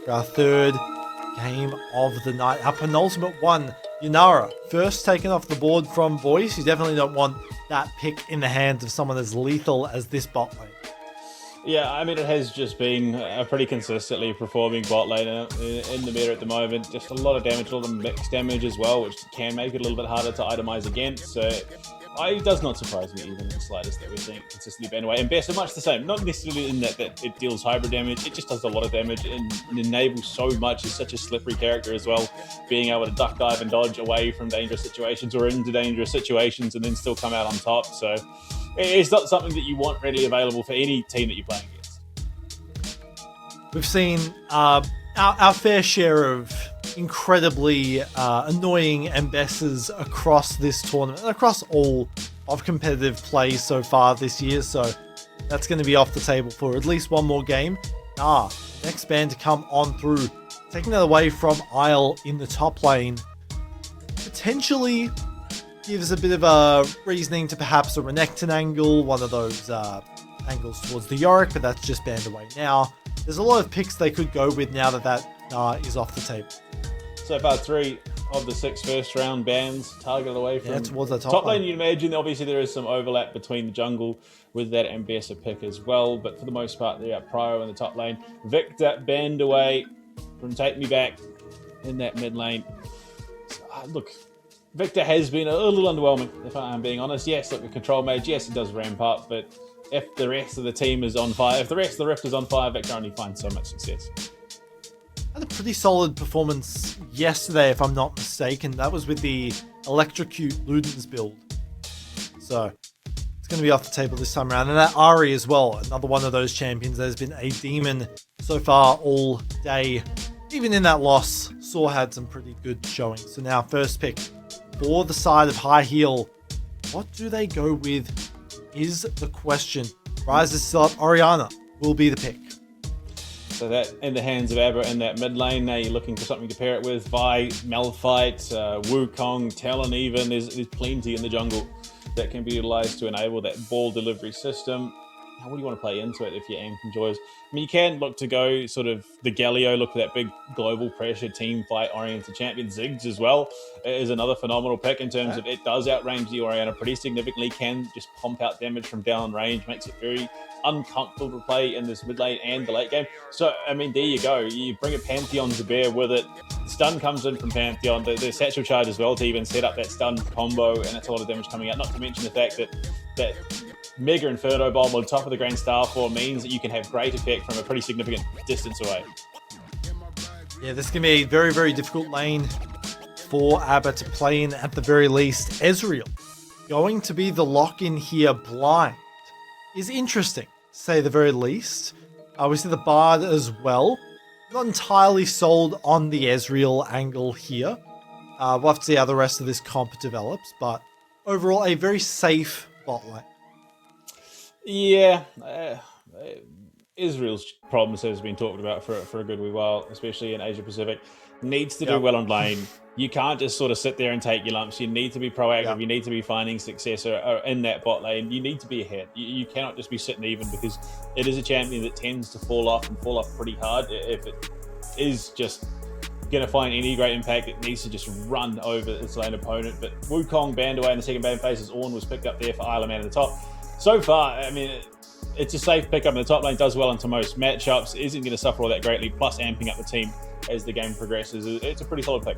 for our third game of the night. Our penultimate one, Yanara, first taken off the board from Voice. You definitely don't want that pick in the hands of someone as lethal as this bot lane. Yeah, I mean, it has just been a pretty consistently performing bot lane in the meta at the moment. Just a lot of damage, a lot of mixed damage as well, which can make it a little bit harder to itemize against. So it does not surprise me even in the slightest that we're seeing consistently banned away. And Bess are much the same. Not necessarily in that it deals hybrid damage. It just does a lot of damage and enables so much. It's such a slippery character as well. Being able to duck, dive, and dodge away from dangerous situations or into dangerous situations and then still come out on top. So it's not something that you want readily available for any team that you're playing against. We've seen our fair share of incredibly annoying Mbesses across this tournament, across all of competitive play so far this year, so that's going to be off the table for at least one more game. Next band to come on through, taking that away from Isle in the top lane, potentially gives a bit of a reasoning to perhaps a Renekton angle, one of those angles towards the Yorick, but that's just banned away now. There's a lot of picks they could go with now that is off the table. So far, 3 of the 6 first round bans targeted away from towards the top lane. You'd imagine obviously there is some overlap between the jungle with that Ambassador pick as well, but for the most part, they are Prio in the top lane. Victor banned away from Take Me Back in that mid lane. So, look, Victor has been a little underwhelming, if I'm being honest. Yes, look, a control mage, yes, it does ramp up, but if the rest of the team is on fire, if the rest of the Rift is on fire, Victor only finds so much success. Had a pretty solid performance yesterday, if I'm not mistaken. That was with the Electrocute Ludens build. So it's going to be off the table this time around. And that Ari as well, another one of those champions that has been a demon so far all day. Even in that loss, Saw had some pretty good showing. So now first pick for the side of High Heel. What do they go with is the question. Rise is still up. Orianna will be the pick. So that in the hands of Abra in that mid lane. Now you're looking for something to pair it with. Vi, Malphite, Wukong, Talon even. There's plenty in the jungle that can be utilized to enable that ball delivery system. Now, what do you want to play into it if your aim enjoys? I mean, you can look to go sort of the Galio, look for that big global pressure team fight oriented champion. Ziggs as well is another phenomenal pick in terms of it does outrange the Orianna pretty significantly, can just pump out damage from down range, makes it very uncomfortable to play in this mid lane and the late game. So, I mean, there you go. You bring a Pantheon to bear with it. Stun comes in from Pantheon. The satchel charge as well to even set up that stun combo, and it's a lot of damage coming out. Not to mention the fact that Mega Inferno Bomb on top of the Grand Starfall means that you can have great effect from a pretty significant distance away. Yeah, this can be a very, very difficult lane for Abba to play in at the very least. Ezreal going to be the lock-in here. Blind is interesting, to say the very least. We see the Bard as well. Not entirely sold on the Ezreal angle here. We'll have to see how the rest of this comp develops, but overall a very safe bot lane. Yeah, Israel's problems has been talked about for a good wee while, especially in Asia Pacific. Needs to do well on lane. You can't just sort of sit there and take your lumps. You need to be proactive. You need to be finding success in that bot lane. You need to be ahead. You cannot just be sitting even, because it is a champion that tends to fall off pretty hard. If it is just going to find any great impact, it needs to just run over its lane opponent. But Wukong banned away in the second ban phase as Ornn was picked up there for Isle of Man at the top. So far, I mean, it's a safe pickup in the top lane, does well into most matchups, isn't going to suffer all that greatly, plus amping up the team as the game progresses. It's a pretty solid pick.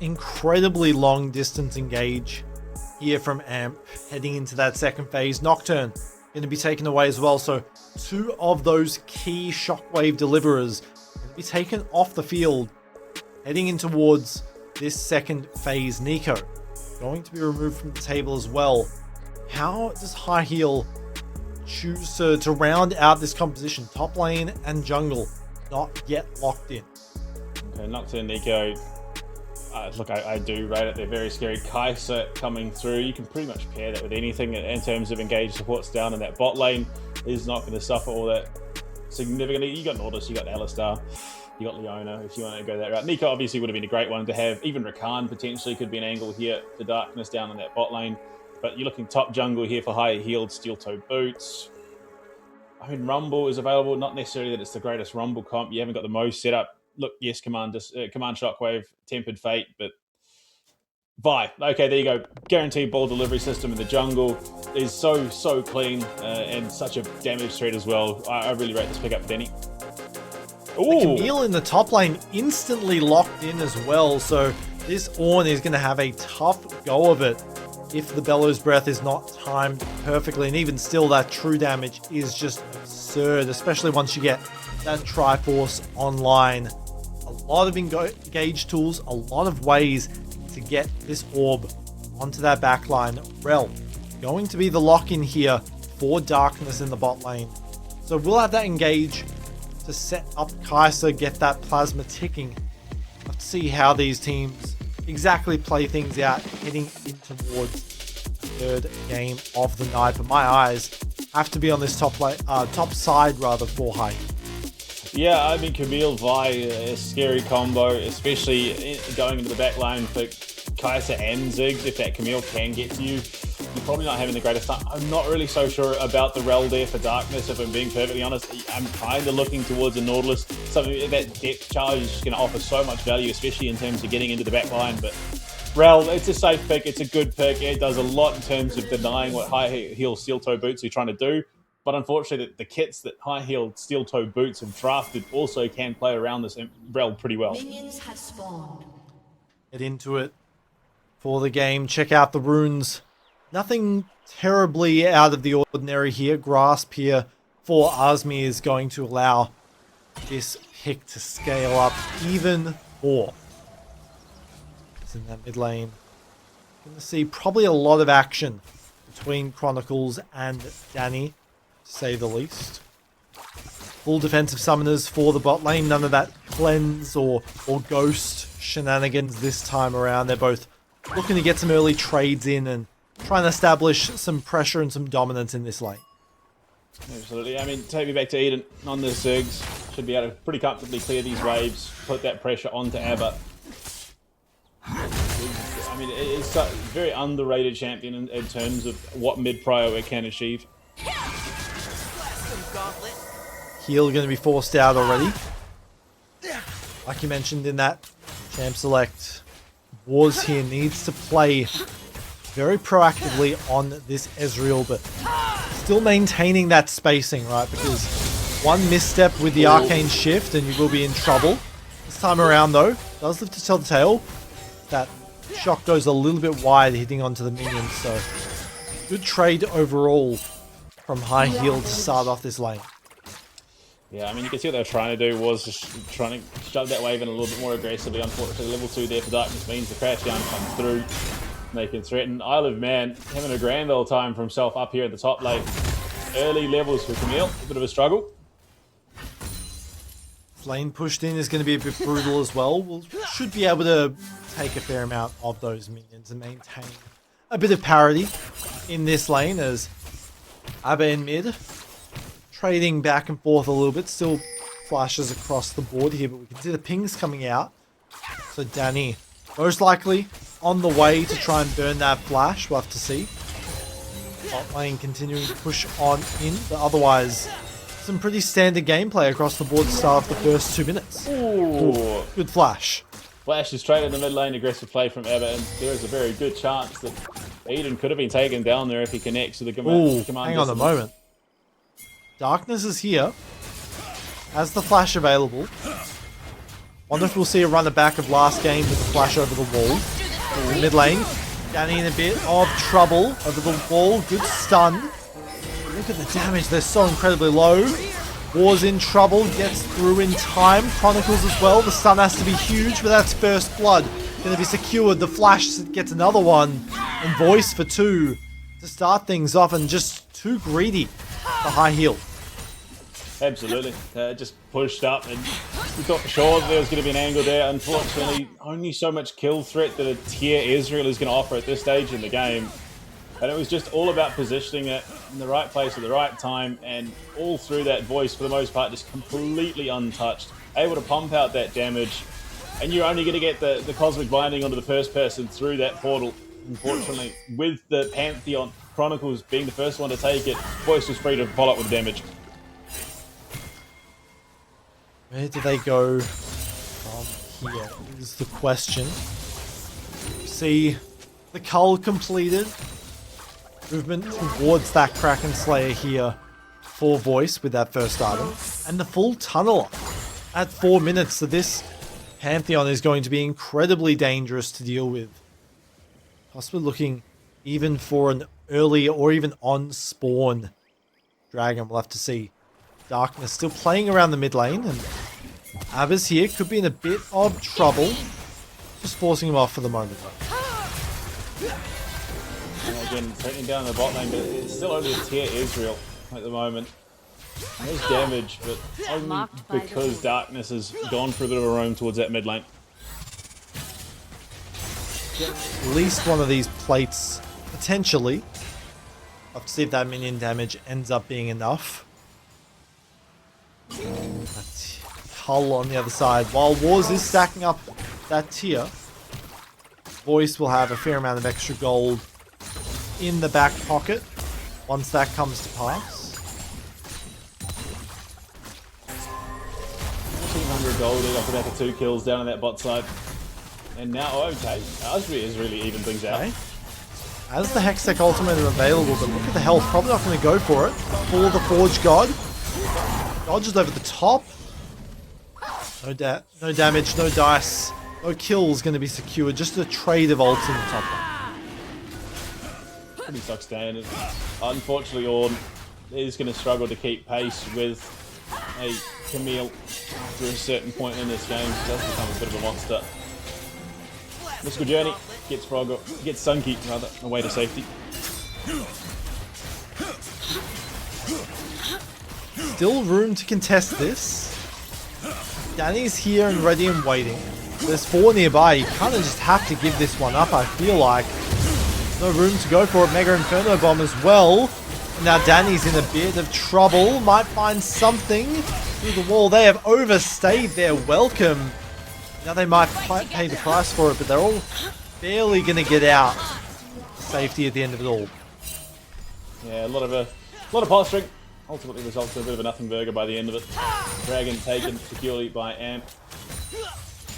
Incredibly long distance engage here from Amp, heading into that second phase. Nocturne going to be taken away as well, so 2 of those key shockwave deliverers going to be taken off the field, heading in towards this second phase. Nico going to be removed from the table as well. How does High Heel choose to round out this composition? Top lane and jungle not yet locked in. Okay, Nocturne, Nico. Look, I do rate it. They're very scary. Kai'Sa coming through. You can pretty much pair that with anything in terms of engaged supports down in that bot lane. Is not going to suffer all that significantly. You got Nautilus, you got Alistar, you got Leona if you want to go that route. Nico obviously would have been a great one to have. Even Rakan potentially could be an angle here for Darkness down in that bot lane. But you're looking top jungle here for high heeled steel toe boots. I mean, Rumble is available. Not necessarily that it's the greatest Rumble comp. You haven't got the most setup. Look, yes, Command Shockwave, Tempered Fate, but Vi. Okay, there you go. Guaranteed ball delivery system in the jungle is so clean and such a damage threat as well. I really rate this pickup, Denny. The Camille in the top lane instantly locked in as well, so this Ornn is going to have a tough go of it if the Bellows Breath is not timed perfectly, and even still that true damage is just absurd, especially once you get that Triforce online. A lot of engage tools, a lot of ways to get this orb onto that backline. Rel going to be the lock-in here for Darkness in the bot lane, so we'll have that engage to set up Kai'Sa, get that plasma ticking. Let's see how these teams exactly play things out heading in towards the third game of the night. But my eyes have to be on this top side rather for High. Yeah, I mean, Camille Vi, a scary combo, especially going into the back line for Kai'Sa and Ziggs. If that Camille can get to you, you're probably not having the greatest time. I'm not really so sure about the Rel there for Darkness, if I'm being perfectly honest. I'm kind of looking towards a Nautilus. Something that depth charge is going to offer so much value, especially in terms of getting into the back line. But Rel, it's a safe pick. It's a good pick. It does a lot in terms of denying what high heel steel toe boots are trying to do. But unfortunately, the kits that high heel steel toe boots have drafted also can play around this Rel pretty well. Minions have spawned. Get into it for the game. Check out the runes. Nothing terribly out of the ordinary here. Grasp here for Asmi is going to allow this pick to scale up even more. It's in that mid lane. Going to see probably a lot of action between Chronicles and Danny, to say the least. Full defensive summoners for the bot lane. None of that cleanse or ghost shenanigans this time around. They're both looking to get some early trades in and trying to establish some pressure and some dominance in this lane. Absolutely. I mean, take me back to Eden on the Ziggs. Should be able to pretty comfortably clear these waves, put that pressure onto Aber. I mean, it's a very underrated champion in terms of what mid-prio it can achieve. Heal going to be forced out already. Like you mentioned in that champ select, Wars here needs to play very proactively on this Ezreal, but still maintaining that spacing, right? Because one misstep with the arcane shift and you will be in trouble. This time around though, does live to tell the tale. That shock goes a little bit wide, hitting onto the minions, so good trade overall from High Heel to start off this lane. Yeah, I mean, you can see what they were trying to do was just trying to shove that wave in a little bit more aggressively. Unfortunately, level 2 there for Darkness means the crash down comes through. They can threaten. Isle of Man having a grand old time for himself up here at the top lane. Early levels for Camille, a bit of a struggle. Lane pushed in is going to be a bit brutal as well. We should be able to take a fair amount of those minions and maintain a bit of parity in this lane as Aber in mid, trading back and forth a little bit. Still flashes across the board here, but we can see the pings coming out. So Danny, most likely on the way to try and burn that flash. We'll have to see. Bot lane continuing to push on in, but otherwise some pretty standard gameplay across the board to start off the first 2 minutes. Ooh. Good flash. Flash is straight in the mid lane, aggressive play from Aber, and there is a very good chance that Eden could have been taken down there if he connects to the command. Hang on a moment. Darkness is here. Has the flash available. Wonder if we'll see a runner back of last game with the flash over the wall. Mid lane. Danny in a bit of trouble over the wall. Good stun. Look at the damage. They're so incredibly low. War's in trouble. Gets through in time. Chronicles as well. The stun has to be huge, but that's first blood. Going to be secured. The flash gets another one. And Voice for 2 to start things off, and just too greedy for High Heel. Absolutely. Just pushed up, and we thought for sure there was going to be an angle there. Unfortunately, only so much kill threat that a tier Ezreal is going to offer at this stage in the game. And it was just all about positioning it in the right place at the right time, and all through that Voice, for the most part, just completely untouched. Able to pump out that damage, and you're only going to get the Cosmic Binding onto the first person through that portal. Unfortunately, with the Pantheon, Chronicles being the first one to take it, Voice was free to follow up with damage. Where do they go from here is the question. See the cull completed. Movement towards that Kraken Slayer here for Voice with that first item. And the full tunnel at 4 minutes. So this Pantheon is going to be incredibly dangerous to deal with. Possibly looking even for an early or even on spawn dragon. We'll have to see. Darkness still playing around the mid lane, and Abbas here could be in a bit of trouble. Just forcing him off for the moment though. And again, threatening down the bot lane, but it's still only a tier Israel at the moment. There's damage, but only because Darkness has gone for a bit of a roam towards that mid lane. Get at least one of these plates, potentially. I'll have to see if that minion damage ends up being enough. That Hull on the other side. While Wars is stacking up that tier, Voice will have a fair amount of extra gold in the back pocket once that comes to pass. 1,400 gold off the back of 2 kills down on that bot side. And now, oh, okay, Asri has really even things out. Okay. As the Hextech ultimate are available, but look at the health. Probably not going to go for it. For the Forge God. Dodges over the top. No damage, no dice. No kills going to be secured. Just a trade of ults in the top one. Pretty stock standard. Unfortunately, Ornn is going to struggle to keep pace with a Camille to a certain point in this game. He does become a bit of a monster. Mystical Journey gets Sunky rather away to safety. Still room to contest this. Danny's here and ready and waiting. There's 4 nearby. You kind of just have to give this one up, I feel like. No room to go for it. Mega Inferno Bomb as well. And now Danny's in a bit of trouble. Might find something through the wall. They have overstayed their welcome. Now they might pay the price for it, but they're all barely going to get out. Safety at the end of it all. Yeah, a lot of posturing. Ultimately results in a bit of a nothing burger by the end of it. Dragon taken securely by Amp.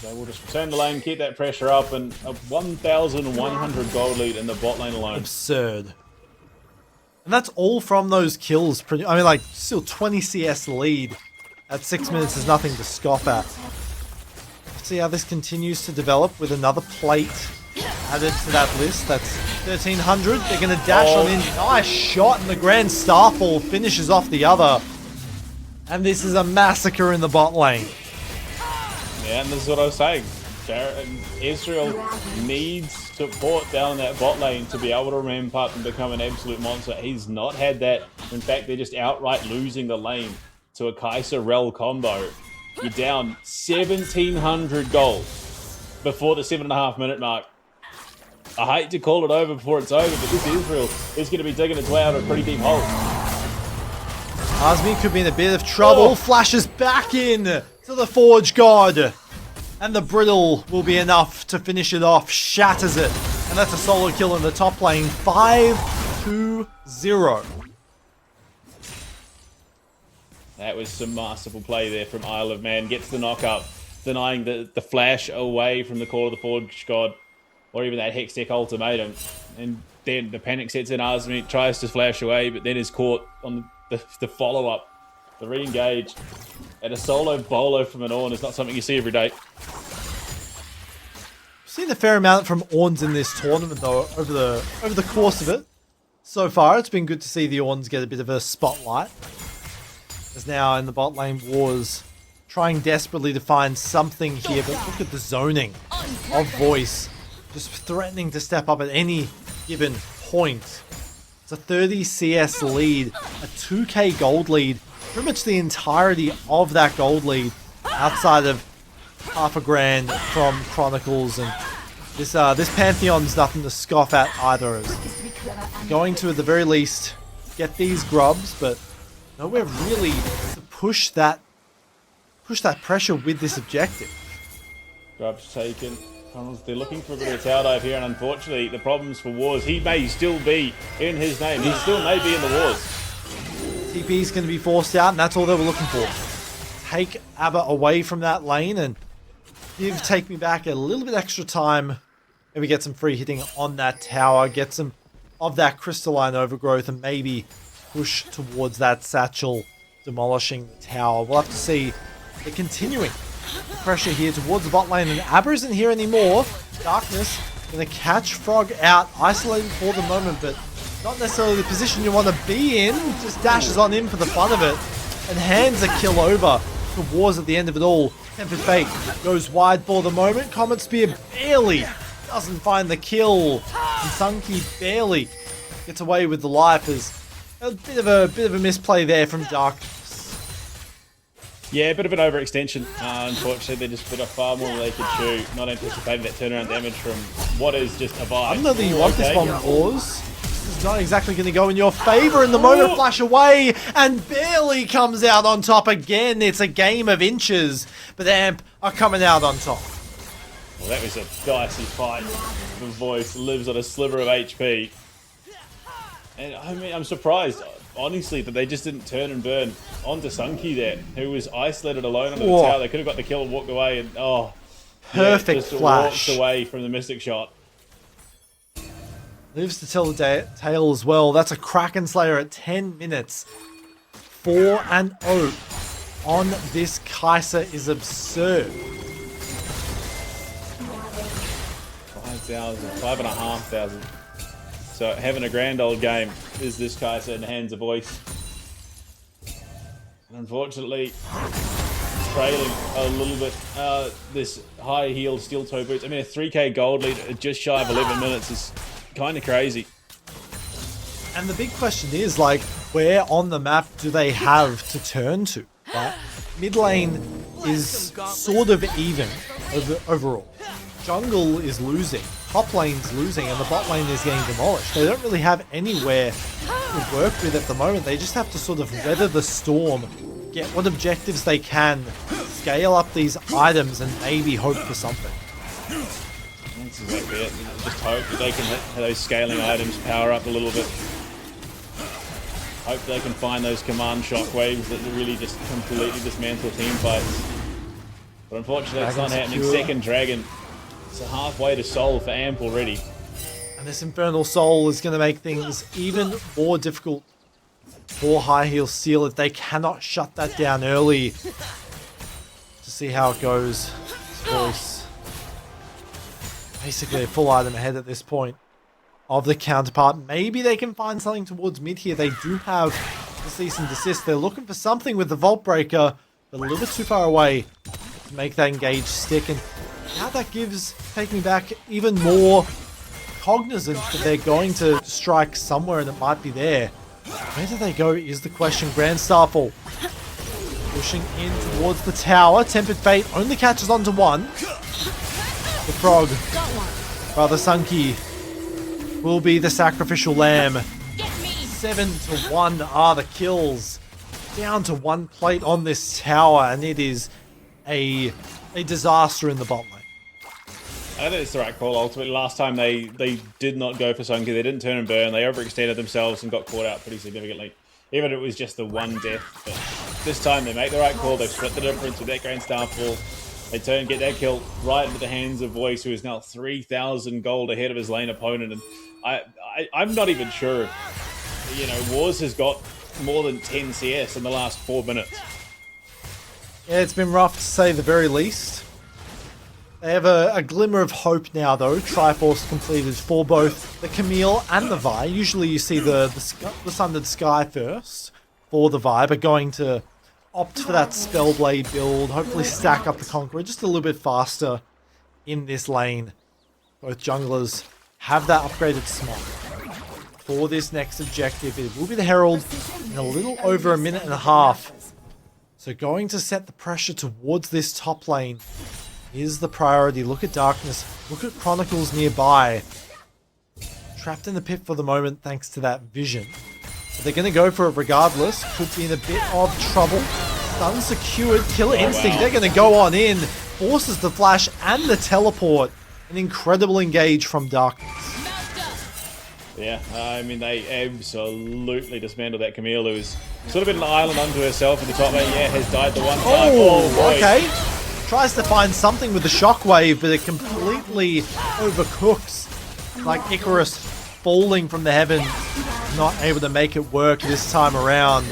They will just return the lane, keep that pressure up, and a 1,100 gold lead in the bot lane alone. Absurd. And that's all from those kills. I mean, like, still 20 CS lead at 6 minutes is nothing to scoff at. Let's see how this continues to develop with another plate added to that list. That's 1,300. They're going to dash on in. Nice shot, and the Grand Starfall finishes off the other. And this is a massacre in the bot lane. Yeah, and this is what I was saying. Israel needs support down that bot lane to be able to ramp up and become an absolute monster. He's not had that. In fact, they're just outright losing the lane to a Kai'Sa Rel combo. You're down 1,700 gold before the 7.5 minute mark. I hate to call it over before it's over, but this Israel is going to be digging its way out of a pretty deep hole. Azmi could be in a bit of trouble. Flashes back in to the Forge God. And the Brittle will be enough to finish it off. Shatters it. And that's a solo kill in the top lane. 5-2-0. That was some masterful play there from Isle of Man. Gets the knock up, denying the flash away from the Call of the Forge God, or even that Hextech ultimatum. And then the panic sets in. Azmi tries to flash away, but then is caught on the follow-up. The re-engage. And a solo bolo from an Ornn is not something you see every day. Seen a fair amount from Ornns in this tournament though, over the course of it. So far, it's been good to see the Ornns get a bit of a spotlight. As now in the bot lane wars, trying desperately to find something here, but look at the zoning of Voice. Just threatening to step up at any given point. It's a 30 CS lead, a 2k gold lead, pretty much the entirety of that gold lead outside of half a grand from Chronicles, and this Pantheon's nothing to scoff at either. As going to, at the very least, get these grubs, but nowhere really to push that pressure with this objective. Grubs taken. They're looking for a bit of a tower dive here, and unfortunately, the problems for Wars. He may still be in his name. He still may be in the Wars. TP is going to be forced out, and that's all they were looking for. take ABBA away from that lane and take me back a little bit extra time. Maybe get some free hitting on that tower, get some of that crystalline overgrowth, and maybe push towards that satchel, demolishing the tower. We'll have to see. They're continuing the pressure here towards the bot lane, and ABBA isn't here anymore. Darkness gonna catch Frog out, isolated for the moment, but not necessarily the position you want to be in. Just dashes on in for the fun of it, and hands a kill over to Wars at the end of it all. Tempered Fate goes wide for the moment. Comet Spear barely doesn't find the kill, and Sunky barely gets away with the life. As a bit of a misplay there from Darkness. Yeah, a bit of an overextension. Unfortunately, they just put off far more than they could chew. Not anticipating that turnaround damage from what is just a vibe. I don't know that you want this one, Wars. This is not exactly going to go in your favor, and the moment flash away and barely comes out on top again. It's a game of inches, but Amp are coming out on top. Well, that was a dicey fight. The voice lives on a sliver of HP. And I mean, I'm surprised, honestly, that they just didn't turn and burn onto Sunky there, who was isolated alone under the tower. They could have got the kill and walked away, and perfect just flash. Walked away from the Mystic shot. Lives to tell the tale as well. That's a Kraken Slayer at 10 minutes. 4-0 on this Kai'Sa is absurd. 5,000, 5,500. So having a grand old game is this Kai'Sa in the hands of Voice. And unfortunately, trailing a little bit. This high heel steel toe boots. I mean, a 3k gold lead at just shy of 11 minutes is kind of crazy. And the big question is, like, where on the map do they have to turn to? Right? Mid lane is sort of even overall. Jungle is losing, top lane's losing, and the bot lane is getting demolished. They don't really have anywhere to work with at the moment. They just have to sort of weather the storm, get what objectives they can, scale up these items, and maybe hope for something. That's exactly it. Just hope that they can hit those scaling items, power up a little bit. Hope they can find those command shockwaves that really just completely dismantle team fights. But unfortunately, it's not happening. Second Dragon. It's a halfway to Soul for Amp already. And this Infernal Soul is going to make things even more difficult for High Heel Steel if they cannot shut that down early. To see how it goes. Voice. Basically a full item ahead at this point of the counterpart. Maybe they can find something towards mid here. They do have the cease and desist. They're looking for something with the Vault Breaker, but a little bit too far away to make that engage stick. And now that gives Taking Back even more cognizance that they're going to strike somewhere and it might be there. Where do they go is the question. Grand Starfall pushing in towards the tower. Tempered Fate only catches onto one. The Frog, Brother Sunky, will be the sacrificial lamb. 7-1 are the kills. Down to one plate on this tower, and it is a disaster in the bot lane. I think it's the right call. Ultimately, last time they did not go for Sunky. They didn't turn and burn. They overextended themselves and got caught out pretty significantly. Even if it was just the one death. But this time they make the right call. They split the difference with that Grand Starfall. They turn, get that kill right into the hands of Voice, who is now 3,000 gold ahead of his lane opponent. And I'm not even sure if, you know, Wars has got more than 10 CS in the last 4 minutes. Yeah, it's been rough to say the very least. They have a glimmer of hope now, though. Triforce completed for both the Camille and the Vi. Usually you see the Sundered Sky first for the Vi, but going to opt for that Spellblade build. Hopefully stack up the Conqueror just a little bit faster in this lane. Both junglers have that upgraded Smite for this next objective. It will be the Herald in a little over a minute and a half. So going to set the pressure towards this top lane is the priority. Look at Darkness. Look at Chronicles nearby. Trapped in the pit for the moment thanks to that vision. But they're going to go for it regardless. Could be in a bit of trouble. Stun secured. Killer Instinct. Wow. They're going to go on in. Forces the flash and the teleport. An incredible engage from Darkness. Yeah, I mean, they absolutely dismantled that Camille, who was Sort of been an island unto herself in the top lane. Yeah, has died the one time. Oh, boy. okay. Tries to find something with the shockwave, but it completely overcooks. Like Icarus falling from the heavens, not able to make it work this time around.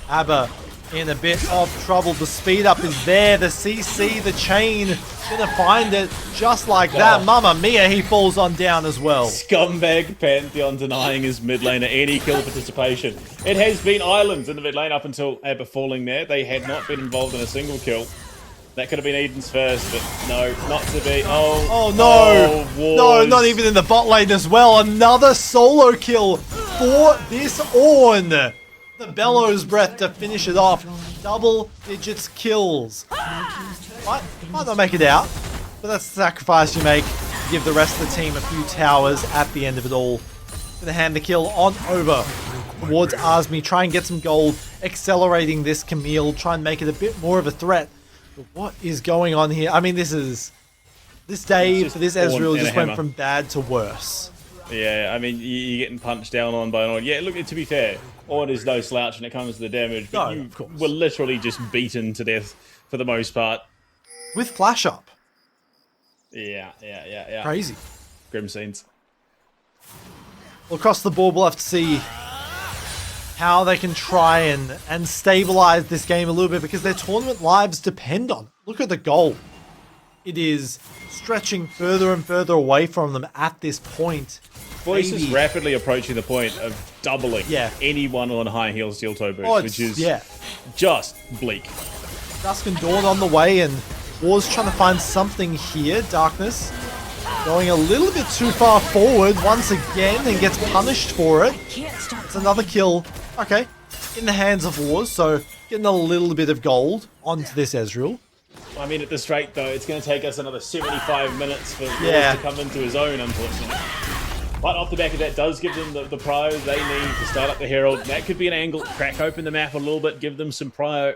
ABBA in a bit of trouble. The speed up is there. The CC, the chain, gonna find it just like that. Mamma mia, he falls on down as well. Scumbag Pantheon denying his mid laner any kill participation. It has been islands in the mid lane up until ABBA falling there. They had not been involved in a single kill. That could have been Eden's first, but no, not to be. Oh no! No, not even in the bot lane as well. Another solo kill for this Ornn. The Bellows Breath to finish it off. Double digits kills. Might not make it out, but that's the sacrifice you make. Give the rest of the team a few towers at the end of it all. Gonna hand the kill on over towards Asmi. Try and get some gold. Accelerating this Camille. Try and make it a bit more of a threat. But what is going on here? I mean, this Dave, this Ezreal just went from bad to worse. Yeah, I mean, you're getting punched down on by an Ornn. Yeah, look, to be fair, Ornn is no slouch when it comes to the damage, but you were literally just beaten to death for the most part. With flash up. Yeah. Crazy. Grim scenes. Well, across the board, we'll have to see how they can try and stabilize this game a little bit, because their tournament lives depend on it. Look at the goal. It is stretching further and further away from them at this point. Voice is rapidly approaching the point of doubling anyone on high heel steel toe boots, which is just bleak. Dusk and Dawn on the way, and War's trying to find something here. Darkness going a little bit too far forward once again and gets punished for it. It's another kill. Okay, in the hands of Wars, so getting a little bit of gold onto this Ezreal. I mean, at this rate, though, it's going to take us another 75 minutes for Wars to come into his own, unfortunately. But off the back of that, does give them the prio they need to start up the Herald. That could be an angle, crack open the map a little bit, give them some prio,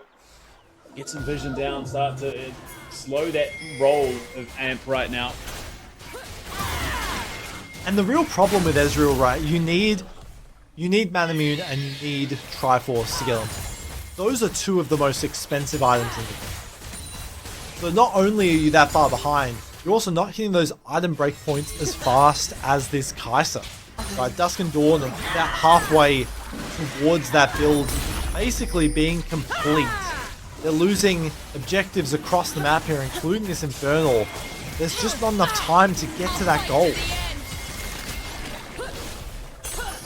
get some vision down, start to slow that roll of AMP right now. And the real problem with Ezreal, right, you need Manamune and you need Triforce to get them. Those are two of the most expensive items in the game. So not only are you that far behind, you're also not hitting those item breakpoints as fast as this Kai'Sa. Right, Dusk and Dawn are about halfway towards that build, basically being complete. They're losing objectives across the map here, including this Infernal. There's just not enough time to get to that goal.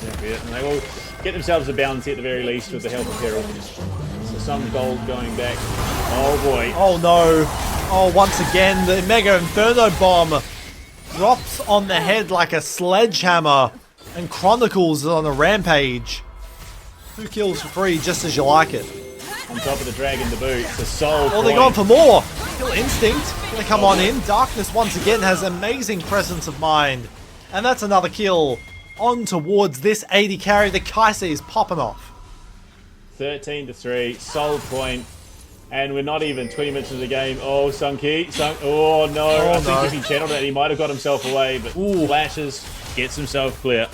And they will get themselves a bounty at the very least with the help of Herald. So some gold going back. Oh boy. Oh no. Oh, once again, the Mega Inferno Bomb drops on the head like a sledgehammer, and Chronicles is on a rampage. 2 kills for free, just as you like it. On top of the dragon to boot, it's a soul. Oh, they're going for more. Kill Instinct gonna come on in. Darkness once again has amazing presence of mind, and that's another kill. On towards this 80 carry. The Kai'Sa is popping off. 13-3, soul point. And we're not even 20 minutes into the game. Oh, Sunky. Oh, no. I think if he channeled it, he might have got himself away. But flashes, gets himself clear.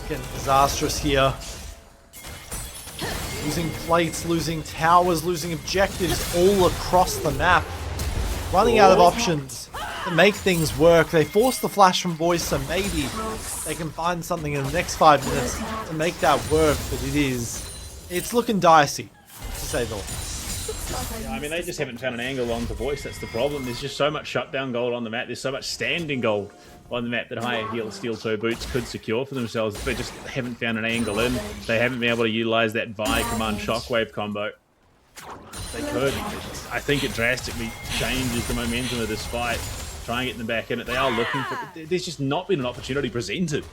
Getting disastrous here. Losing plates, losing towers, losing objectives all across the map. Running out of options to make things work. They force the flash from Voice, so maybe they can find something in the next 5 minutes to make that work. But it's looking dicey, to say the least. Yeah, I mean, they just haven't found an angle on the Voice. That's the problem. There's just so much shutdown gold on the map. There's so much standing gold on the map that higher heel steel toe boots could secure for themselves. They just haven't found an angle in. They haven't been able to utilize that Vi command shockwave combo. They could. I think it drastically changes the momentum of this fight. Try and get them back in it. They are looking for it. There's just not been an opportunity presented.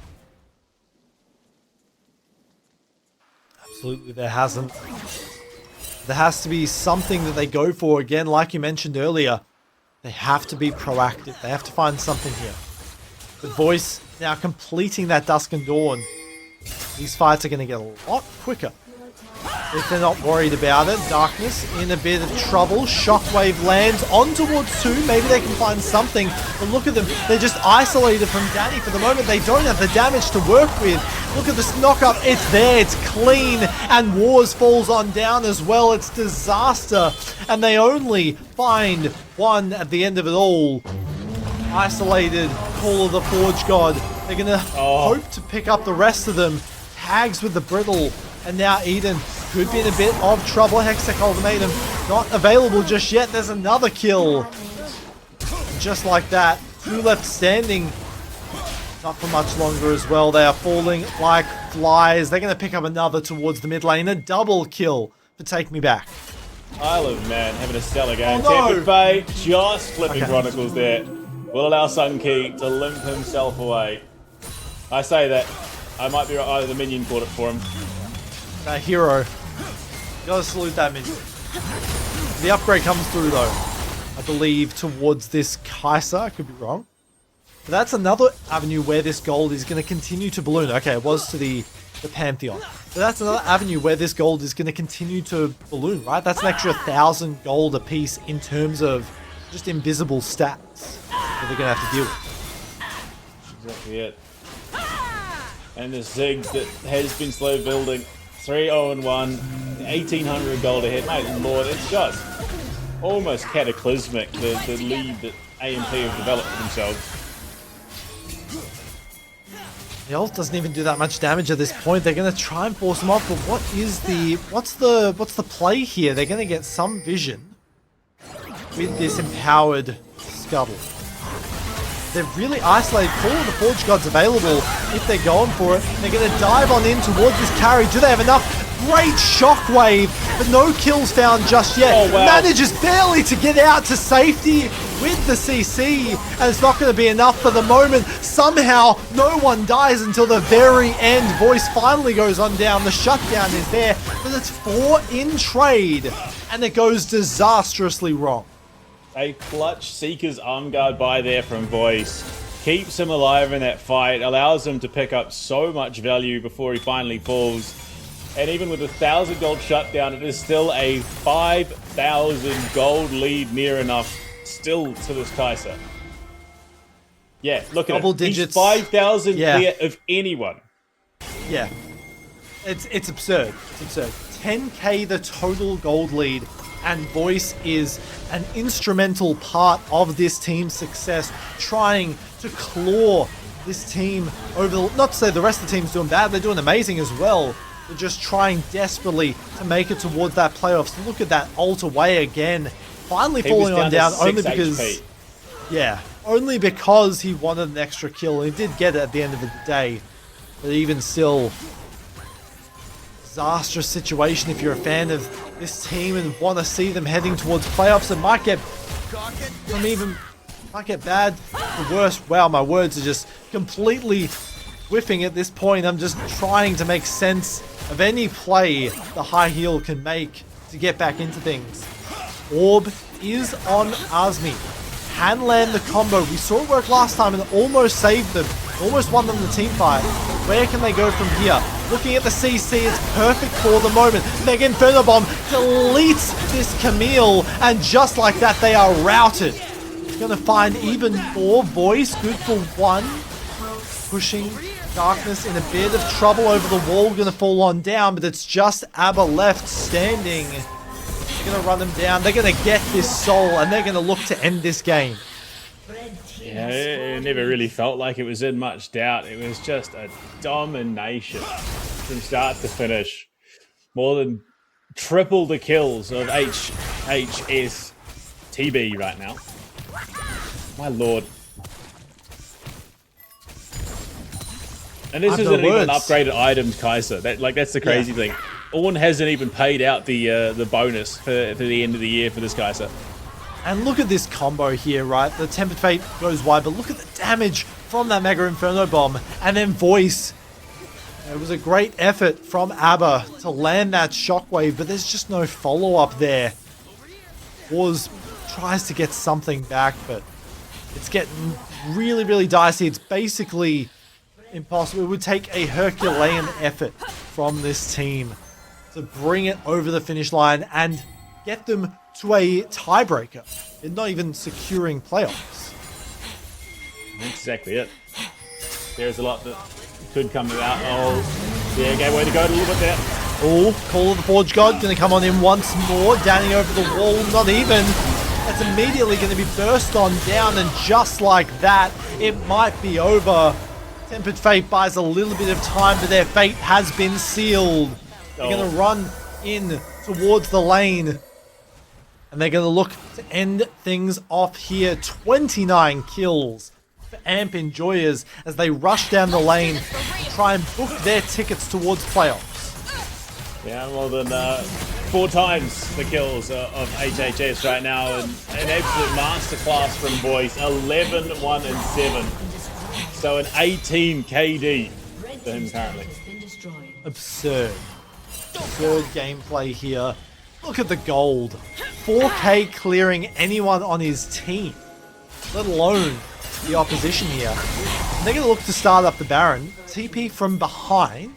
Absolutely, there hasn't. There has to be something that they go for. Again, like you mentioned earlier, they have to be proactive. They have to find something here. The Voice now completing that Dusk and Dawn. These fights are going to get a lot quicker if they're not worried about it. Darkness in a bit of trouble. Shockwave lands on towards 2. Maybe they can find something. But look at them. They're just isolated from Danny for the moment. They don't have the damage to work with. Look at this knock-up. It's there. It's clean. And Wars falls on down as well. It's disaster. And they only find one at the end of it all. Isolated. Call of the Forge God. They're going to hope to pick up the rest of them. Tags with the Brittle. And now Eden could be in a bit of trouble. Hextech Ultimatum not available just yet. There's another kill. Just like that. 2 left standing. Not for much longer as well. They are falling like flies. They're going to pick up another towards the mid lane. A double kill for Take Me Back. Isle of Man having a stellar game. Oh, no. Tempered Bay just flipping Chronicles there. Will allow Sunkey to limp himself away. I say that. I might be right. Oh, the minion caught it for him. That hero. You gotta salute that minion. The upgrade comes through though. I believe towards this Kai'Sa. I could be wrong. But that's another avenue where this gold is going to continue to balloon. Okay, it was to the Pantheon. But that's another avenue where this gold is going to continue to balloon, right? That's an extra 1,000 gold a piece in terms of just invisible stats that they're going to have to deal with. Exactly it. And the Ziggs that has been slow building. 3-0-1, 1,800 gold ahead. Mate, Lord, it's just almost cataclysmic, the lead that AMP have developed for themselves. The ult doesn't even do that much damage at this point. They're going to try and force them off, but what's the play here? They're going to get some vision with this empowered scuttle. They're really isolated. Call of the Forge God's available if they're going for it. They're going to dive on in towards this carry. Do they have enough? Great shockwave, but no kills found just yet. Oh, wow. Manages barely to get out to safety with the CC, and it's not going to be enough for the moment. Somehow, no one dies until the very end. Voice finally goes on down. The shutdown is there, but it's 4 in trade, and it goes disastrously wrong. A clutch Seeker's arm guard by there from Voice. Keeps him alive in that fight, allows him to pick up so much value before he finally falls. And even with a 1,000 gold shutdown, it is still a 5,000 gold lead near enough still to this Kai'Sa. Yeah, look at Double it. digits. He's 5,000 clear of anyone. Yeah. It's absurd. It's absurd. 10k the total gold lead, and Voice is an instrumental part of this team's success, trying to claw this team over the... Not to say the rest of the team's doing bad, they're doing amazing as well. They're just trying desperately to make it towards that playoffs. Look at that ult away again. Finally falling on down only because... HP. Yeah, only because he wanted an extra kill. He did get it at the end of the day. But even still... disastrous situation if you're a fan of this team and want to see them heading towards playoffs. It might get bad or worse. Wow, my words are just completely whiffing at this point. I'm just trying to make sense of any play the high heel can make to get back into things. Orb is on Azmi. Can land the combo. We saw it work last time and it almost saved them. Almost won them the team fight. Where can they go from here? Looking at the CC, it's perfect for the moment. Mega Inferno Bomb deletes this Camille, and just like that, they are routed. Gonna find even more. Voice, good for 1. Pushing Darkness in a bit of trouble over the wall, gonna fall on down, but it's just ABBA left standing. They're gonna run them down. They're gonna get this soul, and they're gonna look to end this game. Yeah, it never really felt like it was in much doubt. It was just a domination from start to finish. More than triple the kills of HHS TB right now. My lord. And this isn't even upgraded items, Kai'Sa. That's the crazy thing. Ornn hasn't even paid out the bonus for the end of the year for this Kai'Sa. And look at this combo here, right? The Tempered Fate goes wide, but look at the damage from that Mega Inferno Bomb. And then Voice. It was a great effort from ABBA to land that shockwave, but there's just no follow-up there. Wars tries to get something back, but it's getting really, really dicey. It's basically impossible. It would take a Herculean effort from this team to bring it over the finish line and get them to a tiebreaker. They're not even securing playoffs. That's exactly it. There's a lot that could come about. Oh, yeah, gateway to go a little bit there. Oh, Call of the Forge God going to come on in once more. Danny over the wall, not even. That's immediately going to be burst on down, and just like that, it might be over. Tempered Fate buys a little bit of time, but their fate has been sealed. They're going to run in towards the lane, and they're going to look to end things off here. 29 kills for Amp Enjoyers as they rush down the lane to try and book their tickets towards playoffs. Yeah, more than 4 times the kills of HHS right now, and an absolute masterclass from Voice. 11, 1, and 7. So an 18 KD for him currently. Absurd gameplay here. Look at the gold. 4K clearing anyone on his team, let alone the opposition here. And they're going to look to start up the Baron. TP from behind.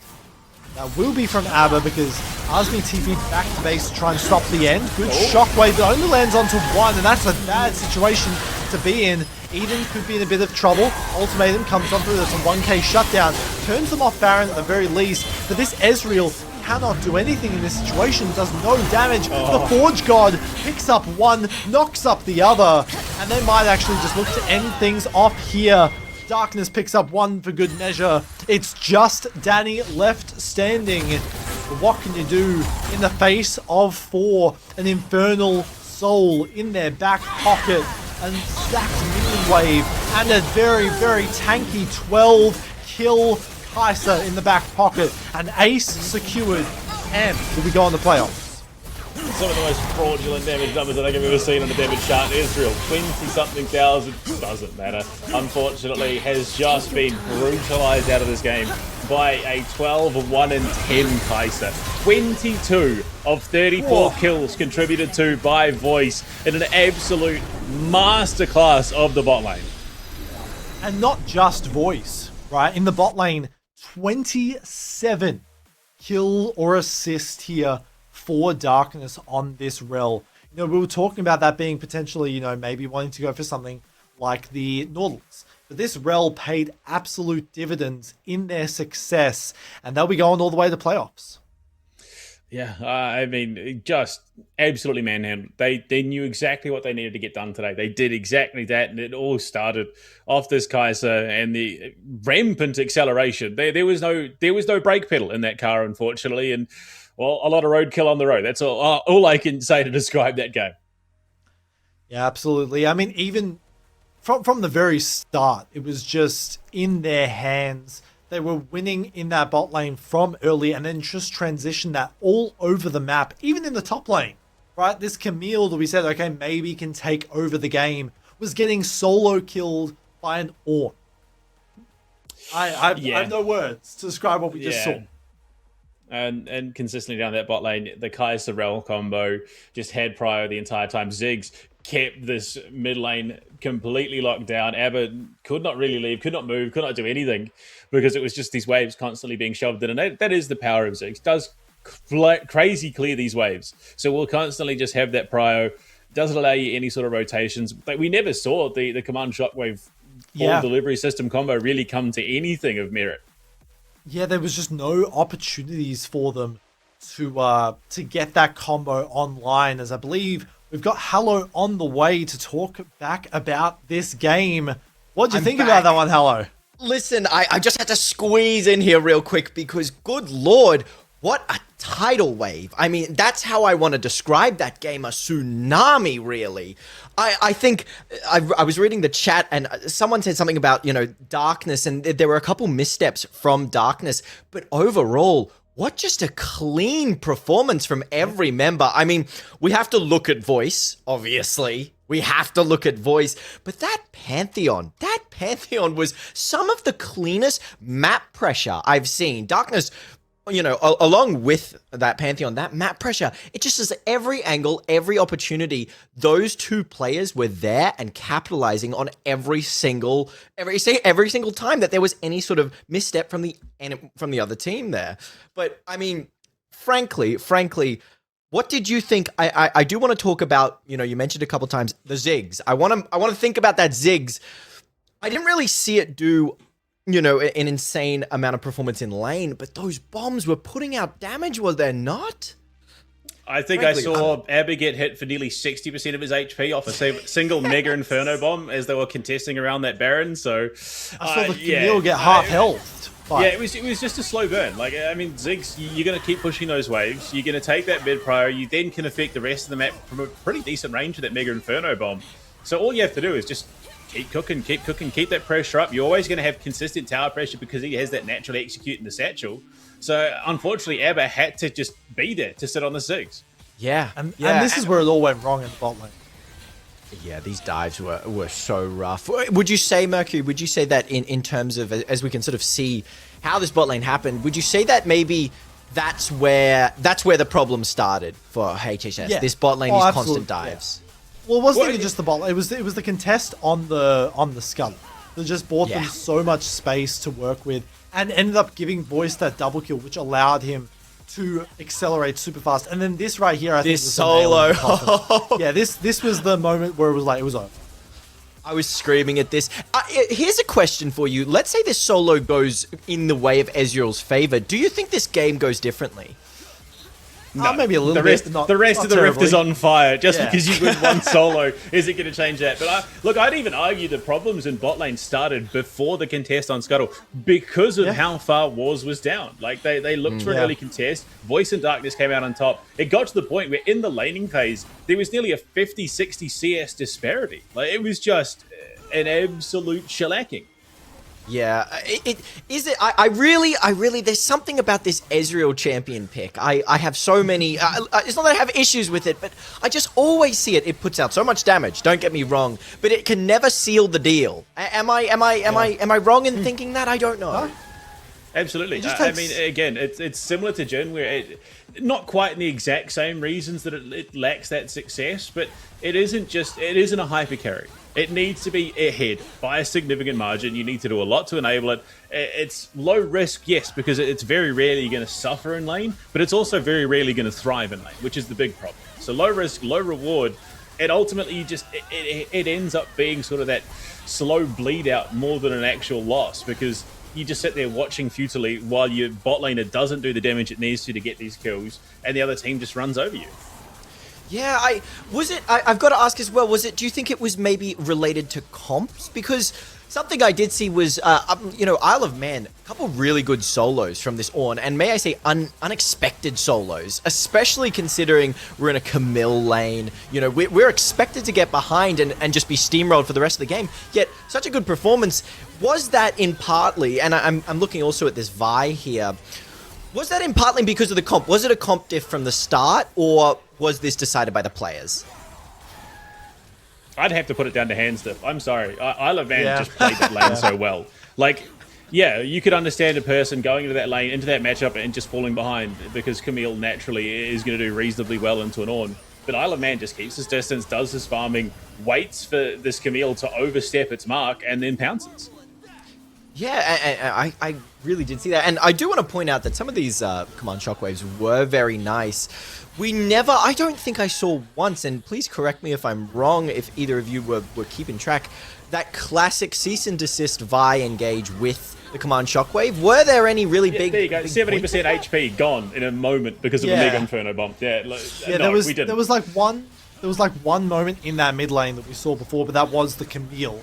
That will be from ABBA because Asmi TP back to base to try and stop the end. Good shockwave, but only lands onto 1, and that's a bad situation to be in. Eden could be in a bit of trouble. Ultimatum comes on through. That's a 1K shutdown. Turns them off Baron at the very least. But this Ezreal cannot do anything in this situation. Does no damage. The Forge God picks up 1, knocks up the other. And they might actually just look to end things off here. Darkness picks up 1 for good measure. It's just Danny left standing. But what can you do in the face of 4? An Infernal Soul in their back pocket. And stacked minion wave. And a very, very tanky 12 kill Kai'Sa in the back pocket. An ace secured. And will we go on the playoffs? Some of the most fraudulent damage numbers that I've ever seen on the damage chart in Israel. 20-something thousand, doesn't matter. Unfortunately, has just been brutalized out of this game by a 12, 1, and 10 Kai'Sa. 22 of 34 kills contributed to by Voice in an absolute masterclass of the bot lane. And not just Voice, right? In the bot lane, 27 kill or assist here for Darkness on this rel. You know, we were talking about that being potentially, you know, maybe wanting to go for something like the Nautilus. But this rel paid absolute dividends in their success, and they'll be going all the way to playoffs. Yeah, I mean, just absolutely manhandled. They knew exactly what they needed to get done today. They did exactly that, and it all started off this Kai'Sa and the rampant acceleration. There was no brake pedal in that car, unfortunately, and well, a lot of roadkill on the road. That's all I can say to describe that game. Yeah, absolutely. I mean, even from the very start, it was just in their hands. They were winning in that bot lane from early and then just transitioned that all over the map, even in the top lane, right? This Camille that we said, okay, maybe can take over the game, was getting solo killed by an Ornn. I have no words to describe what we just saw. And consistently down that bot lane, the Kai'Sa Rel combo just had prior the entire time. Ziggs kept this mid lane completely locked down. Abba could not really leave, could not move, could not do anything because it was just these waves constantly being shoved in. And that is the power of Ziggs. Does crazy clear these waves. So we'll constantly just have that prio. Doesn't allow you any sort of rotations. But we never saw the command shockwave delivery system combo really come to anything of merit. Yeah, there was just no opportunities for them to get that combo online, as I believe we've got Hello on the way to talk back about this game. What do you think about that one, Hello? Listen, I just had to squeeze in here real quick because, good lord, what a tidal wave. I mean, that's how I want to describe that game, a tsunami, really. I think I was reading the chat and someone said something about, you know, Darkness, and there were a couple missteps from Darkness, but overall, what just a clean performance from every member. I mean, we have to look at Voice, obviously. We have to look at Voice, but that Pantheon was some of the cleanest map pressure I've seen. Darkness, you know, along with that Pantheon, that map pressure, it just is every angle, every opportunity. Those two players were there and capitalizing on every single time that there was any sort of misstep from the other team there. But I mean, frankly, what did you think? I do want to talk about, you mentioned a couple times the Ziggs. I want to think about that Ziggs. I didn't really see it do, an insane amount of performance in lane, but those bombs were putting out damage, were they not? I think I saw Aber get hit for nearly 60% of his HP off a single Mega Inferno bomb as they were contesting around that Baron. So I saw the Camille get half health. Yeah, it was just a slow burn. Like, I mean, Ziggs, you're going to keep pushing those waves. You're going to take that mid prior. You then can affect the rest of the map from a pretty decent range with that Mega Inferno bomb. So all you have to do is just keep cooking, keep that pressure up. You're always going to have consistent tower pressure because he has that natural execute in the satchel. So unfortunately, Aber had to just be there to sit on the Ziggs. Yeah. And this is where it all went wrong in the bot lane. Yeah, these dives were so rough. Would you say, Mercury, that in terms of, as we can sort of see how this bot lane happened, would you say that maybe that's where the problem started for HHS? Yeah. This bot lane, these constant dives. Yeah. Well, it wasn't even just the bot lane. It was the contest on the scuttle that just bought them so much space to work with and ended up giving Voice that double kill, which allowed him to accelerate super fast. And then this right here, I think, was solo. Yeah, this was the moment where it was over. I was screaming at this. Here's a question for you. Let's say this solo goes in the way of Ezreal's favor. Do you think this game goes differently? No, maybe a little bit. Not, the rest of the terribly. Rift is on fire. Just because you win one solo isn't going to change that. But I'd even argue the problems in bot lane started before the contest on Scuttle because of how far Wars was down. Like, they looked for an early contest. Voice and Darkness came out on top. It got to the point where in the laning phase, there was nearly a 50-60 CS disparity. Like, it was just an absolute shellacking. Yeah, I really, there's something about this Ezreal champion pick. I have so many, it's not that I have issues with it, but I just always see it. It puts out so much damage, don't get me wrong, but it can never seal the deal. Am I wrong in thinking that? I don't know. Huh? Absolutely. I mean, again, it's similar to Jhin, where not quite in the exact same reasons that it lacks that success, but it isn't a hyper carry. It needs to be ahead by a significant margin. You need to do a lot to enable it. It's low risk, yes, because it's very rarely going to suffer in lane, but it's also very rarely going to thrive in lane, which is the big problem. So low risk, low reward, and ultimately it ends up being sort of that slow bleed out more than an actual loss, because you just sit there watching futilely while your bot laner doesn't do the damage it needs to get these kills, and the other team just runs over you. Yeah, I've got to ask as well, do you think it was maybe related to comps? Because something I did see was, Isle of Man, a couple really good solos from this Ornn, and may I say unexpected solos, especially considering we're in a Camille lane. We're expected to get behind and just be steamrolled for the rest of the game, yet such a good performance. Was that in partly, and I'm looking also at this Vi here, was that in partly because of the comp? Was it a comp diff from the start, or was this decided by the players? I'd have to put it down to hand stuff. I'm sorry. Isle of Man just played that lane so well. Like, yeah, you could understand a person going into that lane, into that matchup, and just falling behind because Camille naturally is going to do reasonably well into an Ornn. But Isle of Man just keeps his distance, does his farming, waits for this Camille to overstep its mark, and then pounces. Yeah, I really did see that. And I do want to point out that some of these command shockwaves were very nice. I don't think I saw once, and please correct me if I'm wrong, if either of you were keeping track, that classic cease and desist Vi engage with the command shockwave. Were there any really big... There you go, 70% HP gone in a moment because of a Mega Inferno bomb. Yeah, no, we didn't. There was like one moment in that mid lane that we saw before, but that was the Camille.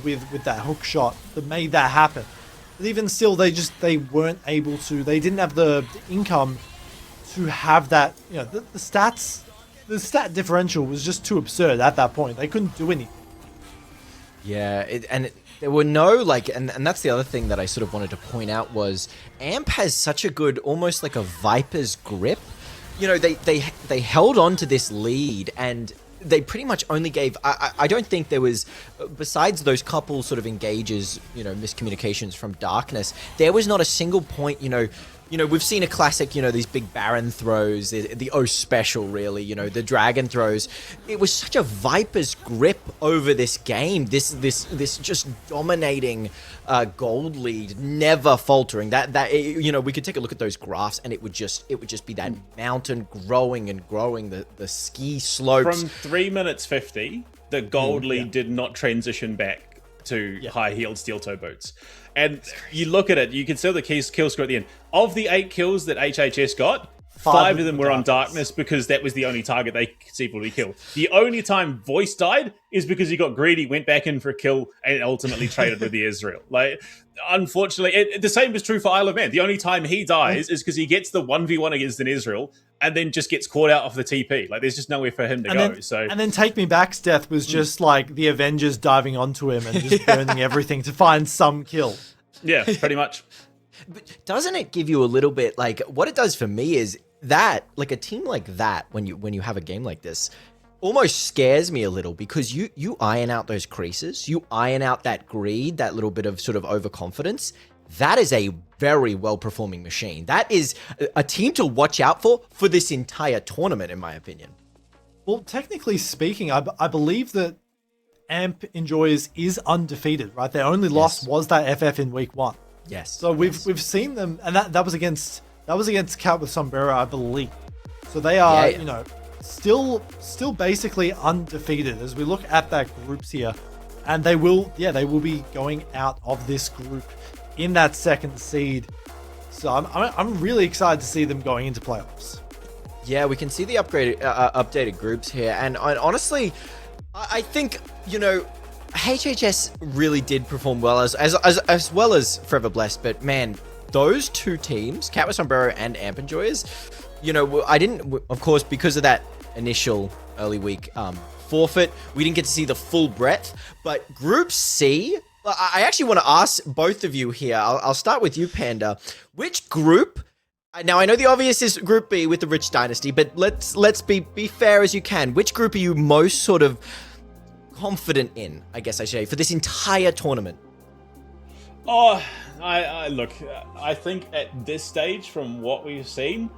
With that hook shot that made that happen. But even still, they weren't able to. They didn't have the income to have that. The stat differential was just too absurd at that point. They couldn't do anything. Yeah, there were no and that's the other thing that I sort of wanted to point out was Amp has such a good, almost like a Viper's grip. They held on to this lead and they pretty much only gave, I don't think there was, besides those couple sort of engages, miscommunications from Darkness, there was not a single point, You know, we've seen a classic, you know, these big Baron throws, the O special, really, you know, the dragon throws. It was such a Viper's grip over this game. This just dominating gold lead, never faltering. You know, we could take a look at those graphs, and it would just be that mountain growing and growing, the ski slopes. From 3 minutes 50, the gold lead did not transition back to high-heeled steel-toe boots. And you look at it, you can see the kill score at the end. Of the 8 kills that HHS got, 5 of them were on darkness because that was the only target they conceivably killed. The only time Voice died is because he got greedy, went back in for a kill, and ultimately traded with the Israel. Like, unfortunately, the same is true for Isle of Man. The only time he dies is because he gets the 1v1 against an Israel and then just gets caught out of the TP. Like, there's just nowhere for him to go. And then Take Me Back's death was just like the Avengers diving onto him and just burning everything to find some kill. Yeah, pretty much. But doesn't it give you a little bit, like, what it does for me is that, like, a team like that, when you have a game like this, almost scares me a little, because you iron out those creases, you iron out that greed, that little bit of sort of overconfidence. That is a very well-performing machine. That is a team to watch out for this entire tournament, in my opinion. Well, technically speaking, I believe that Amp Enjoyers is undefeated, right? Their only loss was that FF in week 1. Yes. So we've seen them, and that was against Cat with Sombrero, I believe. So they are, you know, still basically undefeated as we look at that groups here, and they will be going out of this group in that second seed. So I'm really excited to see them going into playoffs. Yeah, we can see the updated groups here, and honestly, I think, you know, HHS really did perform well as well as Forever Blessed, but man, those two teams, Cat with Sombrero and Amp Enjoyers, you know, I didn't, of course, because of that initial early week forfeit, we didn't get to see the full breadth, but Group C, I actually want to ask both of you here. I'll start with you, Panda. Which group? Now, I know the obvious is Group B with the Rich Dynasty, but let's be fair as you can. Which group are you most sort of confident in, I guess I say, for this entire tournament? Oh, I look, I think at this stage, from what we've seen,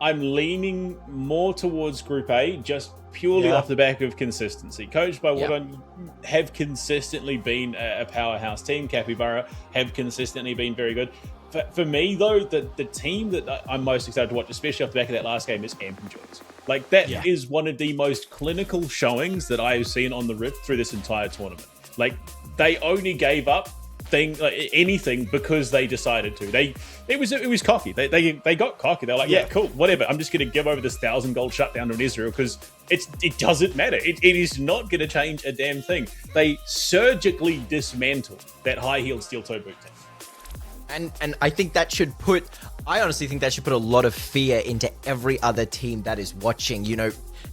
I'm leaning more towards Group A, just purely off the back of consistency. Coached by Woodon, have consistently been a powerhouse team. Capybara have consistently been very good. For me, though, the team that I'm most excited to watch, especially off the back of that last game, is Amp Enjoyers. Like, that is one of the most clinical showings that I have seen on the Rift through this entire tournament. Like, they only gave up anything because they decided to. It was cocky. They got cocky. They're like, yeah, cool, whatever. I'm just going to give over this 1,000 gold shutdown to Israel because it doesn't matter. It is not going to change a damn thing. They surgically dismantled that high-heeled steel-toe boot team. And I think I honestly think that should put a lot of fear into every other team that is watching. You know,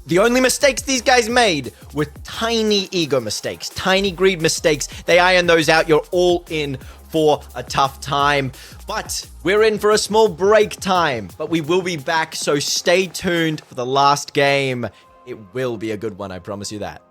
the only mistakes these guys made were tiny ego mistakes, tiny greed mistakes. They iron those out. You're all in for a tough time. But we're in for a small break time. But we will be back, so stay tuned for the last game. It will be a good one, I promise you that.